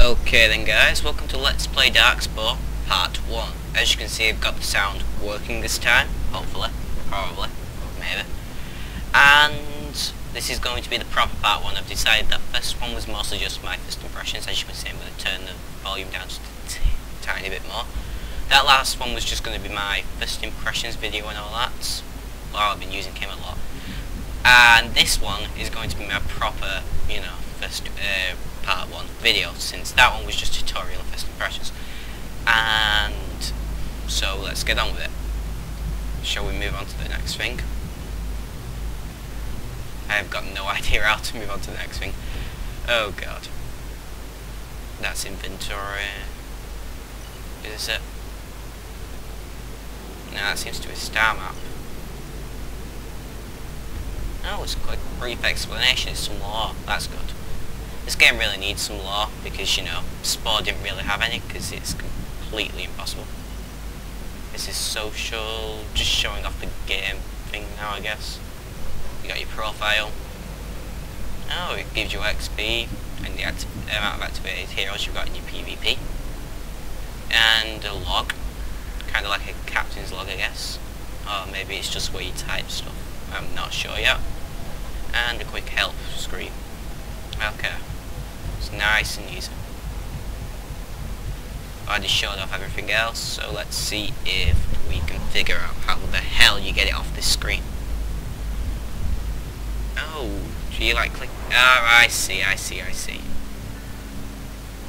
Okay then guys, welcome to Let's Play Darkspore Part 1. As you can see, I've got the sound working this time, hopefully, probably, maybe. And this is going to be the proper Part 1. I've decided that first one was mostly just my first impressions. As you can see, I'm going to turn the volume down just a tiny bit more. That last one was just going to be my first impressions video and all that. Well, I've been using him a lot. And this one is going to be my proper, first Part 1 video, since that one was just tutorial and first impressions. And so let's get on with it. Shall we move on to the next thing? I have got no idea how to move on to the next thing. Oh god. That's inventory. Is it? No, that seems to be a star map. Oh, it's quite a brief explanation. It's some lore. That's good. This game really needs some lore because, Spore didn't really have any because it's completely impossible. This is social, just showing off the game thing now, I guess. You got your profile. Oh, it gives you XP and the amount of activated heroes you've got in your PvP. And a log, kind of like a captain's log, I guess. Or maybe it's just where you type stuff. I'm not sure yet. And a quick help screen. Okay. It's nice and easy. I just showed off everything else, so let's see if we can figure out how the hell you get it off this screen. Oh, do you like click? Ah, I see.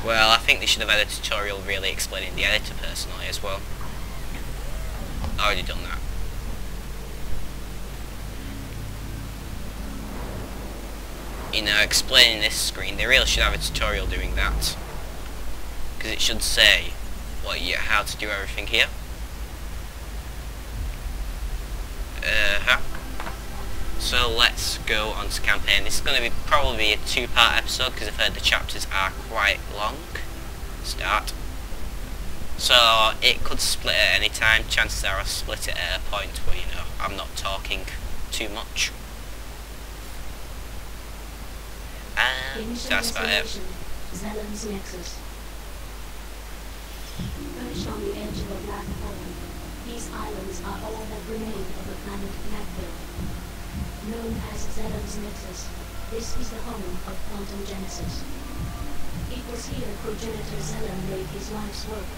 Well, I think they should have had a tutorial really explaining the editor personally as well. Already done that. Explaining this screen, they really should have a tutorial doing that. Because it should say how to do everything here. So let's go on to campaign. This is going to be probably a two-part episode because I've heard the chapters are quite long. Start. So it could split at any time. Chances are I'll split it at a point where, I'm not talking too much. And that's about it. Zellen's Nexus. Perched on the edge of a black hole, these islands are all that remain of the planet Nacville. Known as Zellen's Nexus, this is the home of quantum genesis. It was here progenitor Zellen made his life's work,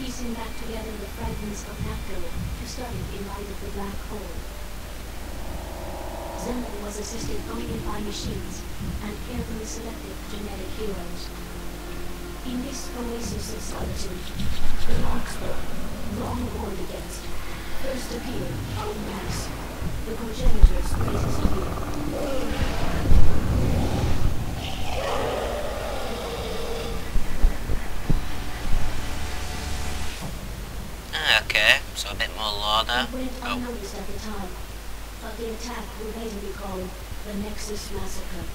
piecing back together the fragments of Nacville to study in light of the black hole. Zellen was assisted only by machines and carefully selected genetic heroes. In this oasis of solitude, the darkspore, long warned against, first appeared en masse, the progenitor's greatest fear. Okay, so a bit more lore there. It went unnoticed at the time, but the attack will later be called the Nexus Massacre.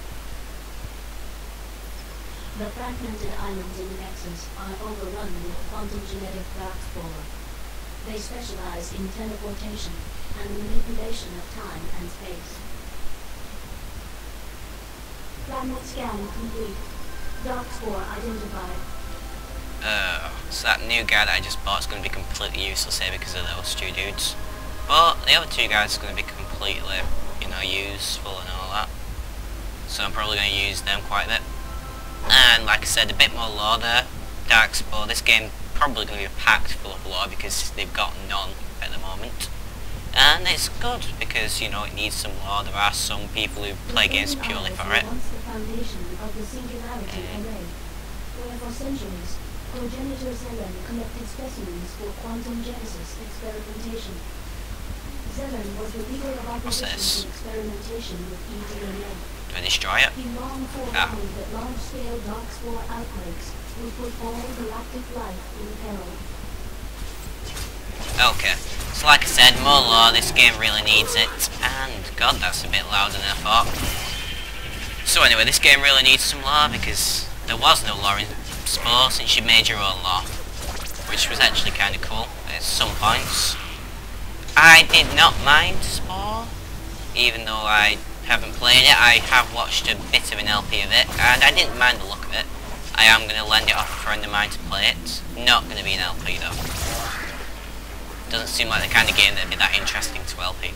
The fragmented islands in the Nexus are overrun with quantum genetic darkspore. They specialize in teleportation and manipulation of time and space. Fragment scan complete. Darkspore identified. So that new guy that I just bought is going to be completely useless here because of those two dudes. But the other two guys are going to be completely, useful and all that. So I'm probably going to use them quite a bit. And like I said, a bit more lore there. Darkspore, this game probably going to be packed full of lore because they've got none at the moment. And it's good because, it needs some lore. There are some people who play games purely for it. The foundation of the singularity array, where for centuries, progenitor Zellen collected specimens for quantum genesis experimentation. Zellen was the leader of opposition to experimentation with eDNA. Do I destroy it? He long forewarned that large-scale darkspore outbreaks would put all galactic life in peril. Okay, so like I said, more lore, this game really needs it, and god, that's a bit louder than I thought. So anyway, this game really needs some lore because there was no lore in Spore since you made your own lore, which was actually kind of cool at some points. I did not mind Spore, even though I haven't played it. I have watched a bit of an LP of it, and I didn't mind the look of it. I I am going to lend it off a friend of mine to play it. Not going to be an LP though. Doesn't seem like the kind of game that would be that interesting to LP.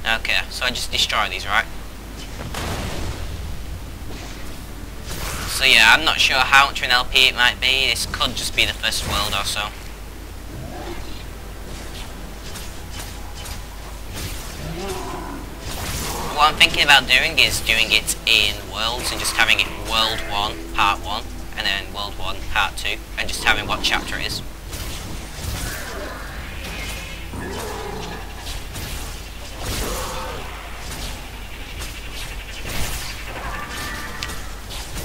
Okay, so I just destroy these, right? So yeah, I'm not sure how much of an LP it might be. This could just be the first world or so. What I'm thinking about doing is doing it in worlds and just having it World 1, Part 1, and then World 1, Part 2, and just having what chapter it is.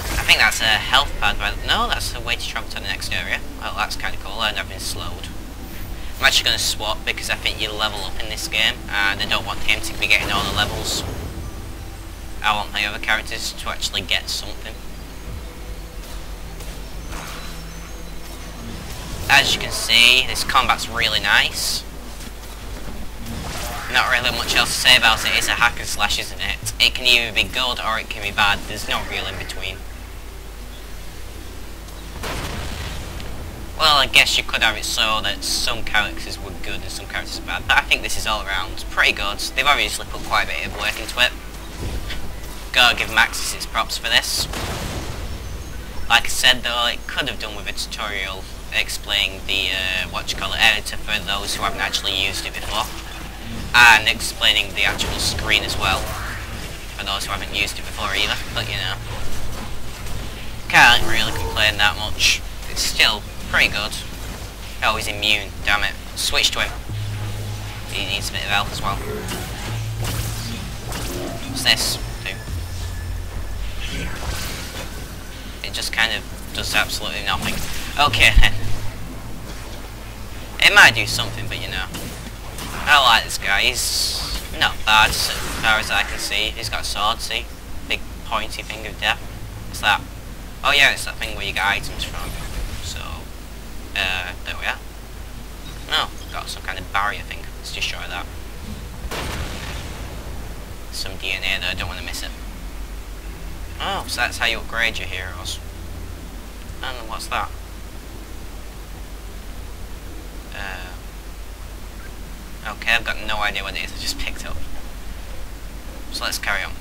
I think that's a health pad, but no, that's a way to travel to the next area. Well, that's kind of cool, and I've been slowed. I'm actually going to swap because I think you level up in this game, and I don't want him to be getting all the levels. I want my other characters to actually get something. As you can see, this combat's really nice. Not really much else to say about it. It's a hack and slash, isn't it? It can either be good or it can be bad. There's no real in between. Well, I guess you could have it so that some characters were good and some characters were bad, but I think this is all around pretty good. They've obviously put quite a bit of work into it. Gotta give Maxis its props for this. Like I said though, it could have done with a tutorial explaining the, editor for those who haven't actually used it before. And explaining the actual screen as well, for those who haven't used it before either, but you know. Can't really complain that much. It's still pretty good. Oh, he's immune, damn it. Switch to him. He needs a bit of health as well. What's this do? It just kind of does absolutely nothing. Okay then. It might do something, but you know. I like this guy, he's not bad as far as I can see. He's got a sword, see? Big pointy thing of death. What's that? Oh yeah, it's that thing where you get items from. So, there we are. No, got some kind of barrier thing. Let's destroy that. Some DNA there, I don't want to miss it. Oh, so that's how you upgrade your heroes. And what's that? Okay, I've got no idea what it is, I just picked up. So let's carry on.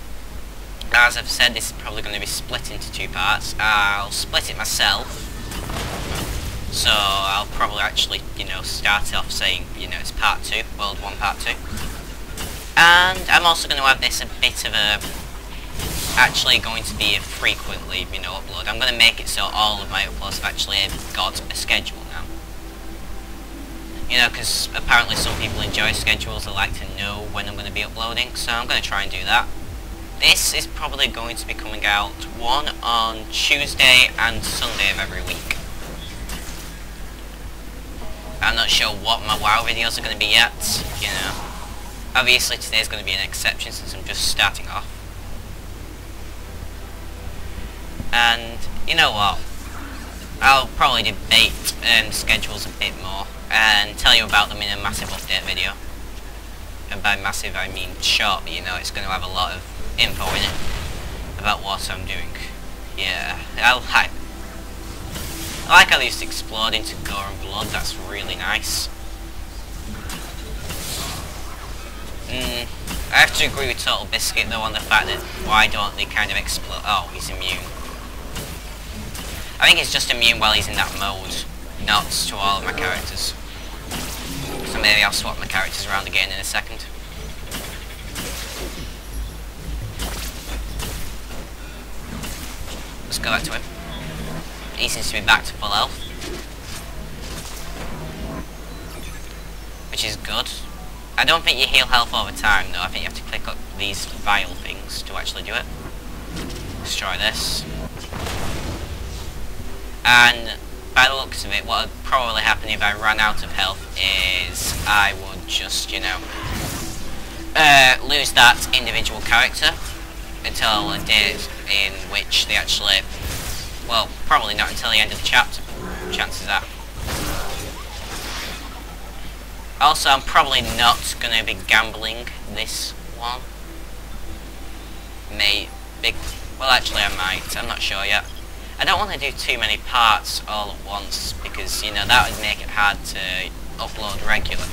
As I've said, this is probably going to be split into two parts. I'll split it myself. So I'll probably actually, you know, start off saying, you know, it's part 2, World 1, part 2. And I'm also going to have this a bit of a, actually going to be a frequently, you know, upload. I'm going to make it so all of my uploads have actually got a schedule now. You know, because apparently some people enjoy schedules, they like to know when I'm going to be uploading, so I'm going to try and do that. This is probably going to be coming out one on Tuesday and Sunday of every week. I'm not sure what my WoW videos are going to be yet, you know. Obviously today's going to be an exception since I'm just starting off. And, you know what, I'll probably debate schedules a bit more and tell you about them in a massive update video. And by massive I mean short, but you know, it's going to have a lot of info in it about what I'm doing. Yeah, I like how they used to explode into gore and blood, that's really nice. I have to agree with Total Biscuit though on the fact that why don't they kind of explode. Oh, he's immune. I think he's just immune while he's in that mode, not to all of my characters. So maybe I'll swap my characters around again in a second. Let's go back to him. He seems to be back to full health, which is good. I don't think you heal health over time though, I think you have to click up these vial things to actually do it. Destroy this. And by the looks of it, what would probably happen if I ran out of health is I would just, you know, lose that individual character until a date in which they actually, well, probably not until the end of the chapter, chances are. Also, I'm probably not going to be gambling this one. Well, actually I might, I'm not sure yet. I don't want to do too many parts all at once because, you know, that would make it hard to upload regular.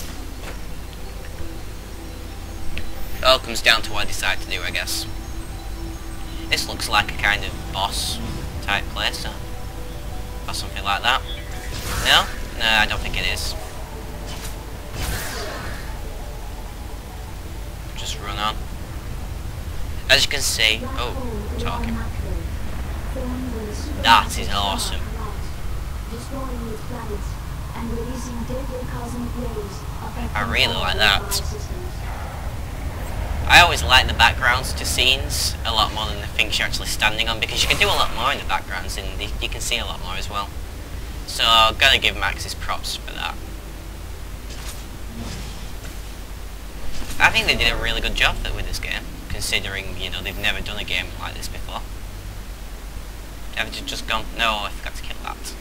It all comes down to what I decide to do, I guess. This looks like a kind of boss type place, or something like that. No? No, I don't think it is. Just run on. As you can see, oh, talking. That is awesome. I really like that. I always like the backgrounds to scenes a lot more than the things you're actually standing on, because you can do a lot more in the backgrounds and you can see a lot more as well. So I've got to give Max his props for that. I think they did a really good job with this game, considering, you know, they've never done a game like this before. Have you just gone? No, I forgot to kill that.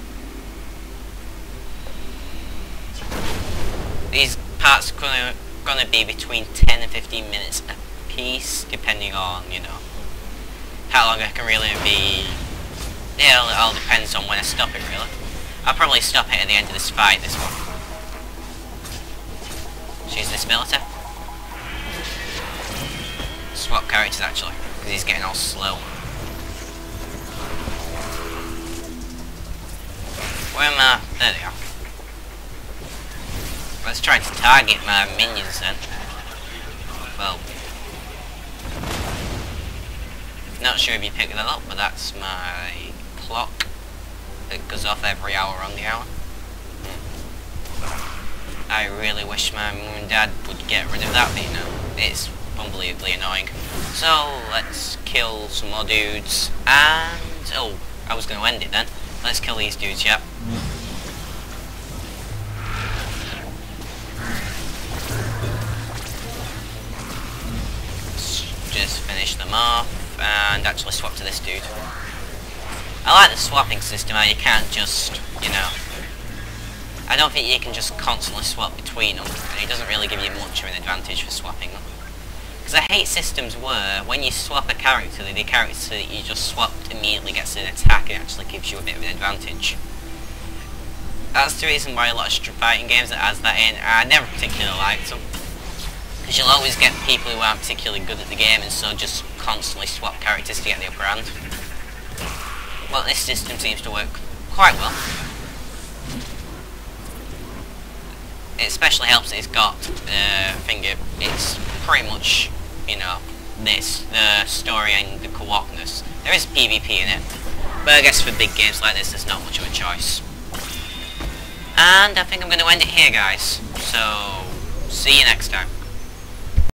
These parts are gonna be between 10 and 15 minutes a piece, depending on, you know, how long I can really be. Yeah, it all depends on when I stop it, really. I'll probably stop it at the end of this fight, this one. Choose this ability. Swap characters, actually, because he's getting all slow. Where am I? There they are. Let's try to target my minions then. Well, not sure if you picked that up, but that's my clock that goes off every hour on the hour. I really wish my mum and dad would get rid of that, but you know, it's unbelievably annoying. So let's kill some more dudes, and oh, I was going to end it then. Let's kill these dudes, yep. Just finish them off and actually swap to this dude. I like the swapping system how you can't just, you know, I don't think you can just constantly swap between them, and it doesn't really give you much of an advantage for swapping them. Because I hate systems where when you swap a character, the character that you just swapped immediately gets an attack and actually gives you a bit of an advantage. That's the reason why a lot of Street Fighting games that has that in, I never particularly liked them. Because you'll always get people who aren't particularly good at the game and so just constantly swap characters to get the upper hand. Well, this system seems to work quite well. It especially helps that it's got it's pretty much, you know, the story and the co-opness. There is PvP in it, but I guess for big games like this there's not much of a choice. And I think I'm going to end it here, guys. So, see you next time.